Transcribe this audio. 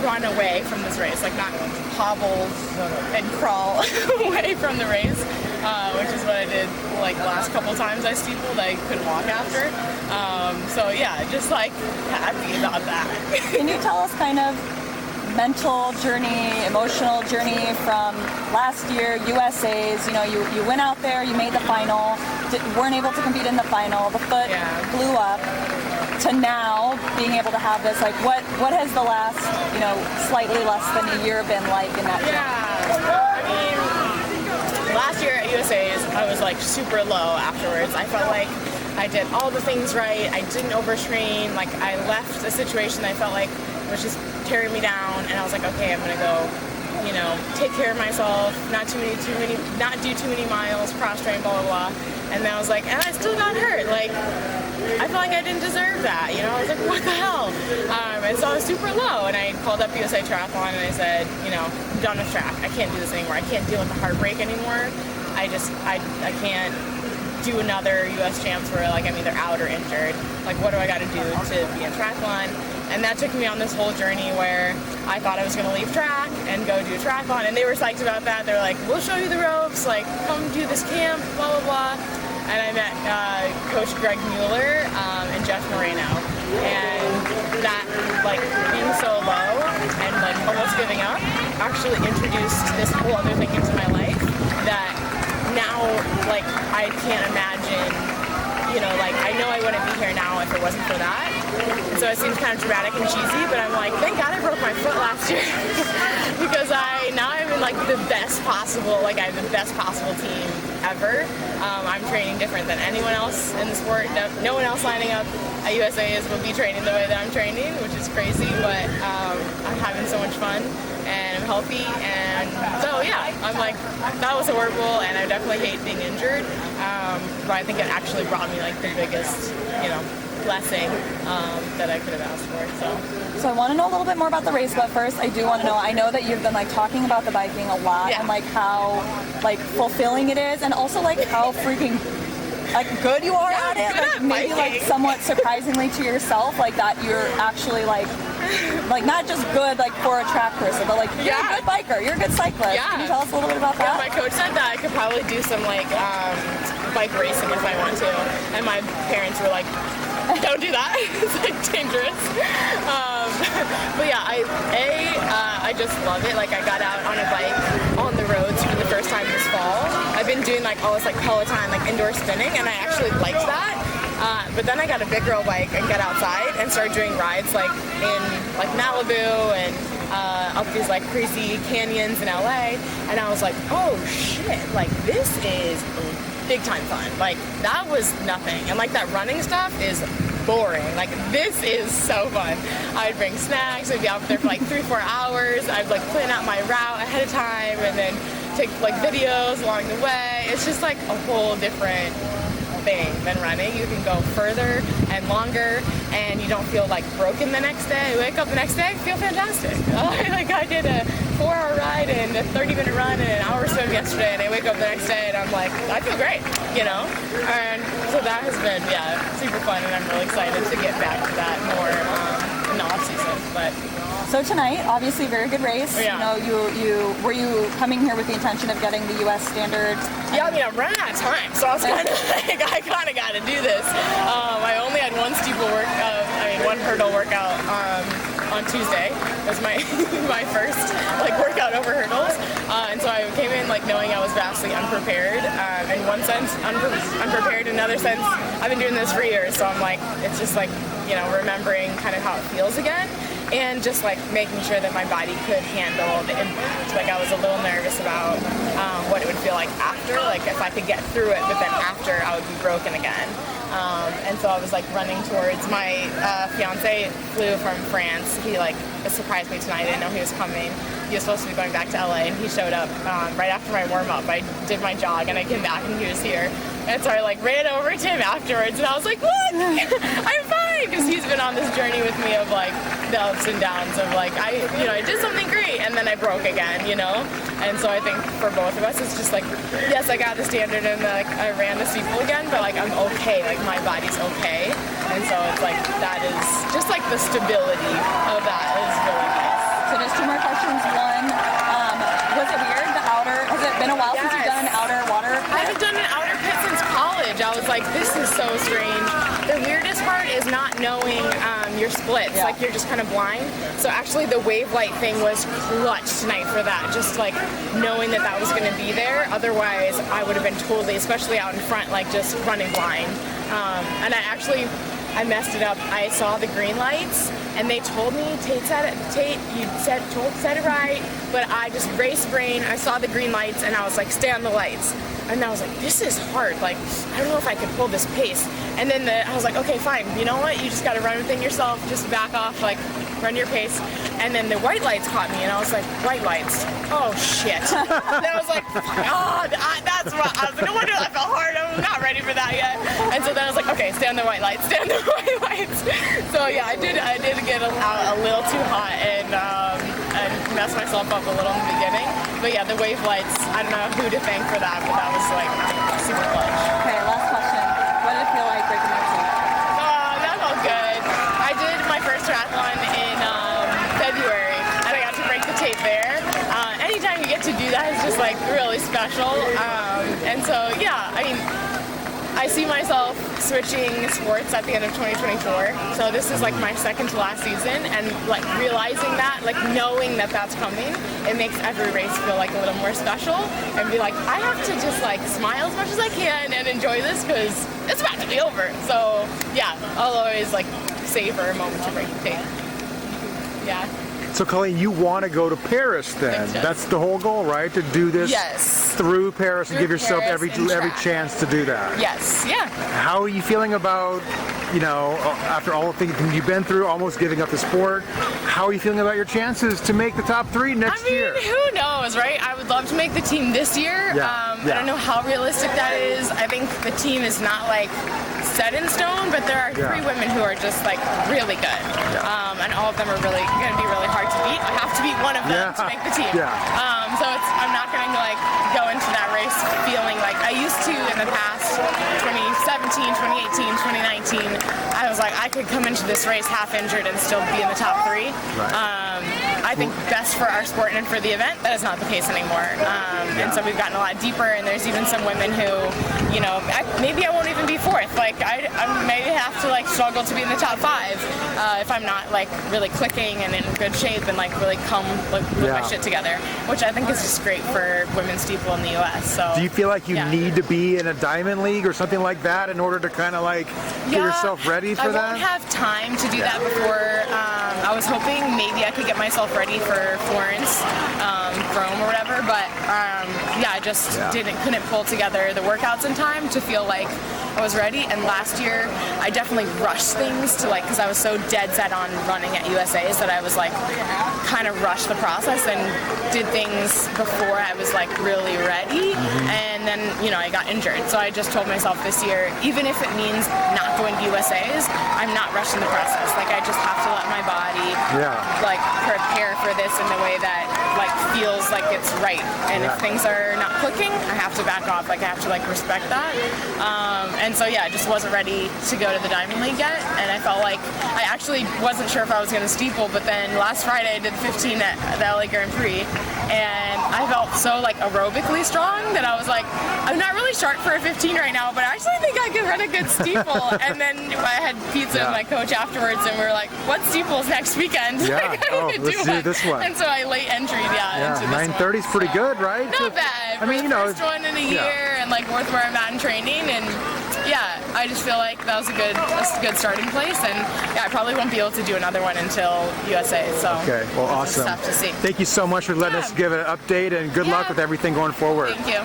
run away from this race, like not hobble and crawl away from the race, which is what I did like the last couple times I steepled. I couldn't walk after. So yeah, just like happy about that. Can you tell us kind of mental journey, emotional journey from last year, USA's, you know, you went out there, you made the final, weren't able to compete in the final, the foot blew up, to now being able to have this, like what has the last, you know, slightly less than a year been like in that journey? I mean, last year at USA's, I was like super low afterwards. I felt like I did all the things right, I didn't overtrain, like I left a situation I felt like was just tearing me down, and I was like, okay, I'm gonna go, you know, take care of myself, not do too many miles, cross train, blah blah blah. And then I was like, and I still got hurt. Like, I felt like I didn't deserve that, you know. I was like, what the hell? And so I was super low, and I called up USA Triathlon and I said, you know, I'm done with track. I can't do this anymore. I can't deal with the heartbreak anymore. I can't do another US Champs where like I'm either out or injured. Like, what do I got to do to be in triathlon? And that took me on this whole journey where I thought I was going to leave track and go do a triathlon, and they were psyched about that. They were like, we'll show you the ropes, like come do this camp, blah blah blah. And I met Coach Greg Mueller and Jeff Moreno, and that, like, being so low and like almost giving up actually introduced this whole other thing into my life that now, like, I can't imagine, you know, like, I know I wouldn't be here now if it wasn't for that. So it seems kind of dramatic and cheesy, but I'm like, thank God I broke my foot last year because now I'm in like the best possible, like I have the best possible team ever. I'm training different than anyone else in the sport. No one else lining up at USA's will be training the way that I'm training, which is crazy, but I'm having so much fun and I'm healthy, and so yeah, I'm like, that was horrible, and I definitely hate being injured, but I think it actually brought me like the biggest, you know, blessing that I could have asked for. So I want to know a little bit more about the race, but first I do want to know, I know that you've been like talking about the biking a lot, and like how like fulfilling it is, and also like how freaking like good you are at it, like maybe like somewhat surprisingly to yourself, like that you're actually like not just good like for a track person, but like you're a good biker, you're a good cyclist. Can you tell us a little bit about that? Yeah, my coach said that I could probably do some like bike racing if I want to, and my parents were like, don't do that, it's like dangerous. But yeah, I just love it. Like I got out on a bike on the roads for the first time this fall. I've been doing like all this like Peloton, like indoor spinning, and I actually liked that. But then I got a big girl bike and got outside and started doing rides like in like Malibu and up these like crazy canyons in LA, and I was like, oh shit, like this is big time fun. Like that was nothing, and like that running stuff is boring. Like this is so fun. I'd bring snacks, I'd be out there for like 3-4 hours. I'd like plan out my route ahead of time and then take like videos along the way. It's just like a whole different thing than running. You can go further and longer, and you don't feel like broken the next day. I wake up the next day, I feel fantastic. Like I did a 4-hour ride and a 30-minute run and an hour swim yesterday, and I wake up the next day and I'm like, I feel great, you know? And so that has been, super fun, and I'm really excited to get back to that more in the off season. But so tonight, obviously, very good race. You know, were you coming here with the intention of getting the U.S. standards? Yeah, I mean, I'm running out of time, so I was kind of like, I kind of got to do this. I only had one one hurdle workout on Tuesday. It was my my first like workout over hurdles, and so I came in like knowing I was vastly unprepared. In one sense, unprepared. In another sense, I've been doing this for years, so I'm like, it's just like, you know, remembering kind of how it feels again. And just like making sure that my body could handle the impact. Like I was a little nervous about what it would feel like after, like if I could get through it, but then after I would be broken again. And so I was like running towards my fiance flew from France. He like surprised me tonight. I didn't know he was coming. He was supposed to be going back to LA, and he showed up right after my warm up. I did my jog and I came back and he was here. And so I like ran over to him afterwards, and I was like, look, I'm fine, because he's been on this journey with me of like the ups and downs of like I did something great and then I broke again, you know. And so I think for both of us, it's just like, yes, I got the standard and like I ran the steeple again, but like I'm okay, like my body's okay. And so it's like that is just like the stability of that is really nice. So to been a while since you've done an outer water pit? I haven't done an outer pit since college. I was like, this is so strange. The weirdest part is not knowing your splits. Yeah. Like, you're just kind of blind. So actually the wave light thing was clutch tonight for that. Just like knowing that that was going to be there. Otherwise, I would have been totally, especially out in front, like just running blind. And I messed it up. I saw the green lights, and they told me, Tate, you said it right, but I just race brain. I saw the green lights, and I was like, stay on the lights. And I was like, this is hard. Like, I don't know if I could pull this pace. And then I was like, okay, fine. You know what? You just got to run within yourself. Just back off, like, run your pace. And then the white lights caught me, and I was like, white lights. Oh, shit. And I was like, oh, that's what I was like, no wonder I felt hard. I'm not ready for that yet. And so then I was like, okay, stay on the white lights, stay on the white lights. So yeah, I did get a little too hot and messed myself up a little in the beginning. But yeah, the wave lights, I don't know who to thank for that, but that was like super clutch. Okay, last question. What did it feel like breaking your tape? That felt good. I did my first triathlon in February, and I got to break the tape there. Anytime you get to do that, it's just like really special. And so yeah, I mean, I see myself switching sports at the end of 2024. So this is like my second to last season, and like realizing that, like knowing that that's coming, it makes every race feel like a little more special, and be like, I have to just like smile as much as I can and enjoy this because it's about to be over. So yeah, I'll always like savor a moment to break the tape. Yeah. So Colleen, you want to go to Paris then? Think so. That's the whole goal, right? To do this through Paris and give yourself every chance to do that. Yes, yeah. How are you feeling about, you know, after all the things you've been through, almost giving up the sport? How are you feeling about your chances to make the top 3 next year? Who knows, right? I would love to make the team this year. I don't know how realistic that is. I think the team is not like set in stone, but there are 3 women who are just like really good. And all of them are really going to be really hard to beat. I have to beat one of them to make the team. So I'm not going to like go into that race feeling like I used to in the past, 2017, 2018, 2019. I was like, I could come into this race half injured and still be in the top 3. I think best for our sport and for the event, that is not the case anymore. And so we've gotten a lot deeper, and there's even some women who, you know, maybe I won't even be 4th. Like I maybe have to like struggle to be in the top 5 if I'm not like really clicking and in good shape and like really come like with my shit together, which I think is just great for women's steeple in the U.S. So do you feel like you need to be in a diamond league or something like that in order to kind of like get yourself ready for that? I won't have time to do that before. I was hoping maybe I could get myself ready for Florence, Rome or whatever, but yeah, I just couldn't pull together the workouts in time to feel like I was ready. And last year I definitely rushed things to like, because I was so dead set on running at USA's that I was like kind of rushed the process and did things before I was like really ready. And then, you know, I got injured. So I just told myself this year, even if it means not going to USA's, I'm not rushing the process. Like I just have to let my body like prepare for this in the way that like feels like it's right. And if things are not clicking, I have to back off. Like I have to like respect that. And so yeah, I just wasn't ready to go to the Diamond League yet. And I felt like I actually wasn't sure if I was going to steeple, but then last Friday I did the 15 at the LA Grand Prix, and I felt so like aerobically strong that I was like, I'm not really sharp for a 15 right now, but I actually think I could run a good steeple. And then I had pizza with my coach afterwards, and we were like, what steeples next weekend? Let's do this one. And so I late entered, into this 9:30 is pretty good, right? Not bad. I mean, you know, first one in a year, and like worth where I'm at in training, and yeah, I just feel like that was a good starting place, and yeah, I probably won't be able to do another one until USA. So okay, well, awesome. Stuff to see. Thank you so much for letting us give an update, and good luck with everything going forward. Thank you.